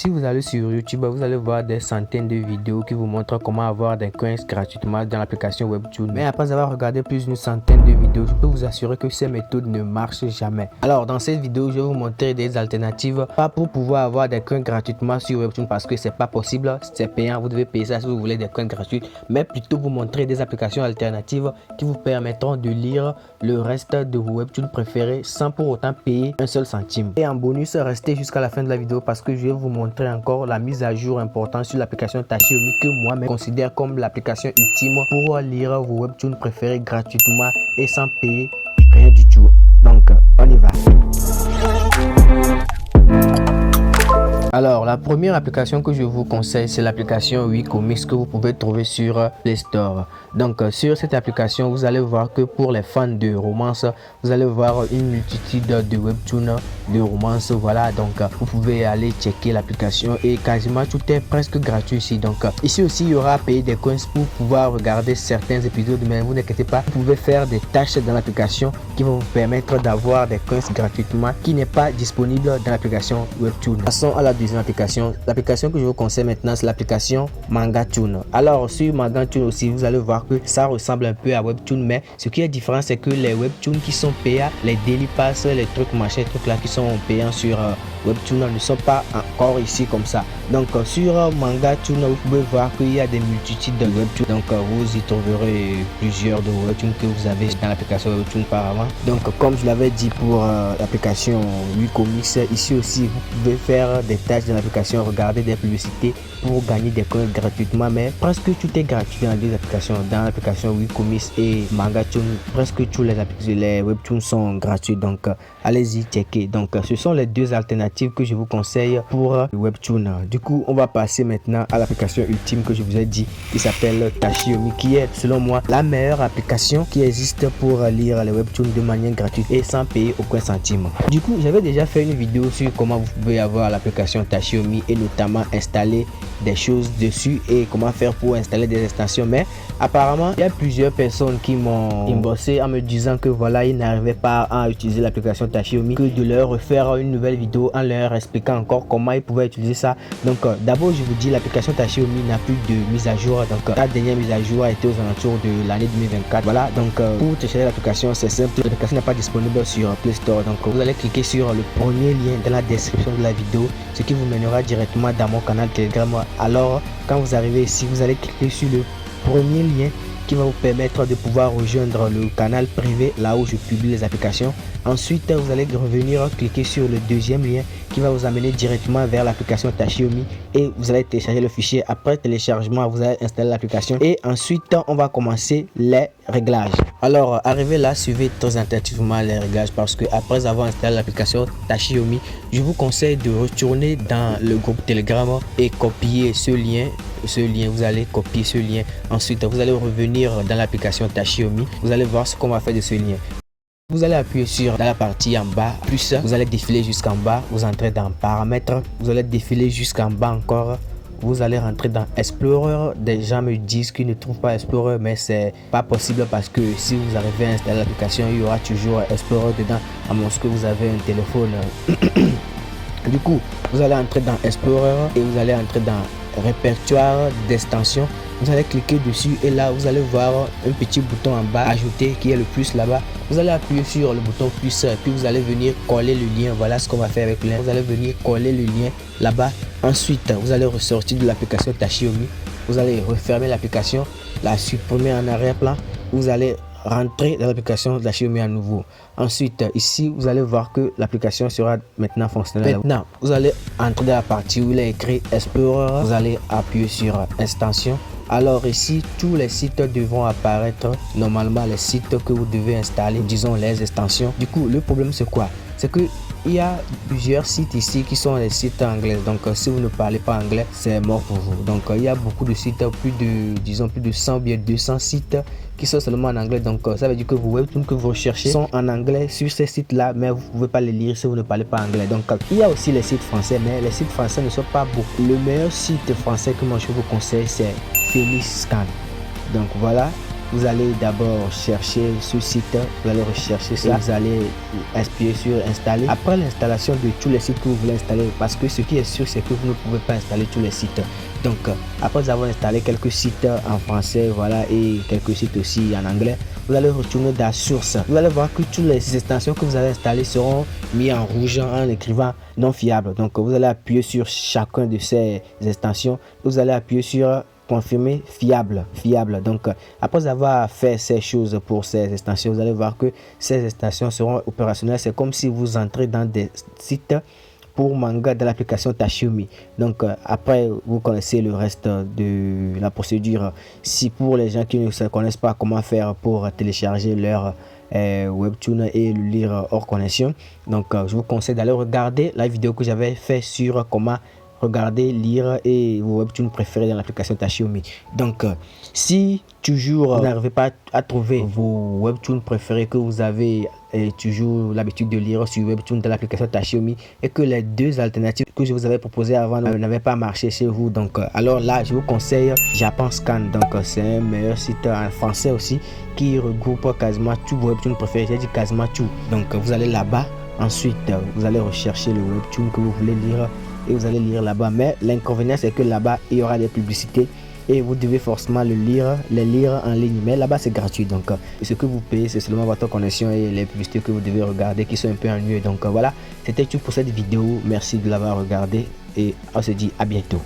Si vous allez sur YouTube, vous allez voir des centaines de vidéos qui vous montrent comment avoir des coins gratuitement dans l'application Webtoon. Mais après avoir regardé plus d'une centaine de vidéos, je peux vous assurer que ces méthodes ne marchent jamais. Alors dans cette vidéo, je vais vous montrer des alternatives, pas pour pouvoir avoir des coins gratuitement sur Webtoon parce que c'est pas possible, c'est payant, vous devez payer ça si vous voulez des coins gratuits, mais plutôt vous montrer des applications alternatives qui vous permettront de lire le reste de vos Webtoons préférés sans pour autant payer un seul centime. Et en bonus, restez jusqu'à la fin de la vidéo parce que je vais vous montrer encore la mise à jour importante sur l'application Tachiyomi que moi-même considère comme l'application ultime pour lire vos Webtoons préférés gratuitement et sans payer rien du tout. Donc on y va. Alors la première application que je vous conseille, c'est l'application Wikomics que vous pouvez trouver sur Play Store. Donc sur cette application, vous allez voir que pour les fans de romance, vous allez voir une multitude de webtoons de romance. Voilà, donc vous pouvez aller checker l'application et quasiment tout est presque gratuit ici. Donc ici aussi il y aura à payer des coins pour pouvoir regarder certains épisodes, mais vous n'inquiétez pas, vous pouvez faire des tâches dans l'application qui vont vous permettre d'avoir des coins gratuitement qui n'est pas disponible dans l'application Webtoon. Passons à la deuxième application. L'application que je vous conseille maintenant, c'est l'application Mangatoon. Alors sur Mangatoon aussi, vous allez voir que ça ressemble un peu à Webtoon, mais ce qui est différent, c'est que les Webtoons qui sont payants, les Daily Pass, les trucs machin, trucs là qui sont payants sur Webtoon ne sont pas encore ici comme ça. Donc sur Mangatoon, vous pouvez voir qu'il y a des multitudes de Webtoons. Donc vous y trouverez plusieurs de Webtoons que vous avez dans l'application Webtoon par avant. Donc comme je l'avais dit pour l'application Wikomics, ici aussi vous pouvez faire des tâches dans l'application, regarder des publicités pour gagner des coins gratuitement, mais presque tout est gratuit dans les deux applications. Dans l'application Wikomics et Mangatoon, presque tous les Webtoons sont gratuits, donc allez-y checker. Donc ce sont les deux alternatives que je vous conseille pour Webtoon. Du coup on va passer maintenant à l'application ultime que je vous ai dit, qui s'appelle Tachiyomi, qui est selon moi la meilleure application qui existe pour lire les Webtoons de manière gratuite et sans payer aucun centime. Du coup j'avais déjà fait une vidéo sur comment vous pouvez avoir l'application Tachiyomi et notamment installer des choses dessus et comment faire pour installer des extensions, mais apparemment il y a plusieurs personnes qui m'ont inboxé en me disant que voilà, ils n'arrivaient pas à utiliser l'application Tachiyomi, que de leur refaire une nouvelle vidéo en leur expliquant encore comment ils pouvaient utiliser ça. Donc d'abord je vous dis, l'application Tachiyomi n'a plus de mise à jour, donc la dernière mise à jour a été aux alentours de l'année 2024. Voilà, donc pour télécharger l'application c'est simple, l'application n'est pas disponible sur Play Store, donc vous allez cliquer sur le premier lien dans la description de la vidéo, ce qui vous mènera directement dans mon canal Telegram. Alors quand vous arrivez ici, vous allez cliquer sur le premier lien qui va vous permettre de pouvoir rejoindre le canal privé là où je publie les applications. Ensuite vous allez revenir cliquer sur le deuxième lien qui va vous amener directement vers l'application Tachiyomi et vous allez télécharger le fichier. Après téléchargement, vous allez installer l'application et ensuite on va commencer les réglages. Alors arrivé là, suivez très attentivement les réglages parce que après avoir installé l'application Tachiyomi, je vous conseille de retourner dans le groupe Telegram et copier ce lien. Vous allez copier ce lien, ensuite vous allez revenir dans l'application Tachiyomi, vous allez voir ce qu'on va faire de ce lien. Vous allez appuyer sur dans la partie en bas, plus vous allez défiler jusqu'en bas, vous entrez dans paramètres, vous allez défiler jusqu'en bas encore, vous allez rentrer dans Explorer. Des gens me disent qu'ils ne trouvent pas Explorer, mais c'est pas possible parce que si vous arrivez à installer l'application, il y aura toujours Explorer dedans, à moins que vous avez un téléphone. Du coup vous allez entrer dans Explorer et vous allez entrer dans répertoire d'extensions. Vous allez cliquer dessus et là vous allez voir un petit bouton en bas, ajouter, qui est le plus là-bas. Vous allez appuyer sur le bouton plus puis vous allez venir coller le lien. Voilà ce qu'on va faire avec le lien. Vous allez venir coller le lien là-bas. Ensuite vous allez ressortir de l'application Tachiyomi, vous allez refermer l'application, la supprimer en arrière-plan, vous allez rentrer dans l'application Tachiyomi à nouveau. Ensuite ici vous allez voir que l'application sera maintenant fonctionnelle. Maintenant vous allez entrer dans la partie où il est écrit Explorer, vous allez appuyer sur extension. Alors ici tous les sites devront apparaître, normalement les sites que vous devez installer, disons les extensions. Du coup le problème c'est quoi? C'est que il y a plusieurs sites ici qui sont les sites anglais, donc si vous ne parlez pas anglais c'est mort pour vous. Donc il y a beaucoup de sites, plus de 100 ou bien 200 sites qui sont seulement en anglais, donc ça veut dire que vos webtoons que vous recherchez sont en anglais sur ces sites là, mais vous pouvez pas les lire si vous ne parlez pas anglais. Donc il y a aussi les sites français, mais les sites français ne sont pas beaucoup. Le meilleur site français que moi je vous conseille c'est Phoenix Scan. Donc voilà, vous allez d'abord chercher ce site, vous allez rechercher ça, vous allez appuyer sur installer. Après l'installation de tous les sites que vous voulez installer, parce que ce qui est sûr, c'est que vous ne pouvez pas installer tous les sites. Donc après avoir installé quelques sites en français, voilà, et quelques sites aussi en anglais, vous allez retourner dans source. Vous allez voir que toutes les extensions que vous allez installer seront mises en rouge en écrivant non fiable. Donc vous allez appuyer sur chacun de ces extensions, vous allez appuyer sur confirmer fiable. Donc après avoir fait ces choses pour ces extensions, vous allez voir que ces extensions seront opérationnelles. C'est comme si vous entrez dans des sites pour manga de l'application Tachiyomi. Donc après, vous connaissez le reste de la procédure. Si pour les gens qui ne se connaissent pas comment faire pour télécharger leur webtoon et le lire hors connexion, donc je vous conseille d'aller regarder la vidéo que j'avais fait sur comment regarder, lire et vos webtoons préférés dans l'application Tachiyomi. Donc si toujours vous n'arrivez pas à trouver vos webtoons préférés que vous avez toujours l'habitude de lire sur webtoon de l'application Tachiyomi et que les deux alternatives que je vous avais proposées avant n'avaient pas marché chez vous, donc alors là je vous conseille Japan Scan. Donc c'est un meilleur site en français aussi qui regroupe quasiment tous vos webtoons préférés. J'ai dit quasiment tout. Donc vous allez là-bas, ensuite vous allez rechercher le webtoon que vous voulez lire et vous allez lire là-bas. Mais l'inconvénient c'est que là-bas il y aura des publicités et vous devez forcément les lire en ligne, mais là-bas c'est gratuit. Donc ce que vous payez c'est seulement votre connexion et les publicités que vous devez regarder qui sont un peu ennuyeux. Donc voilà, c'était tout pour cette vidéo. Merci de l'avoir regardé et on se dit à bientôt.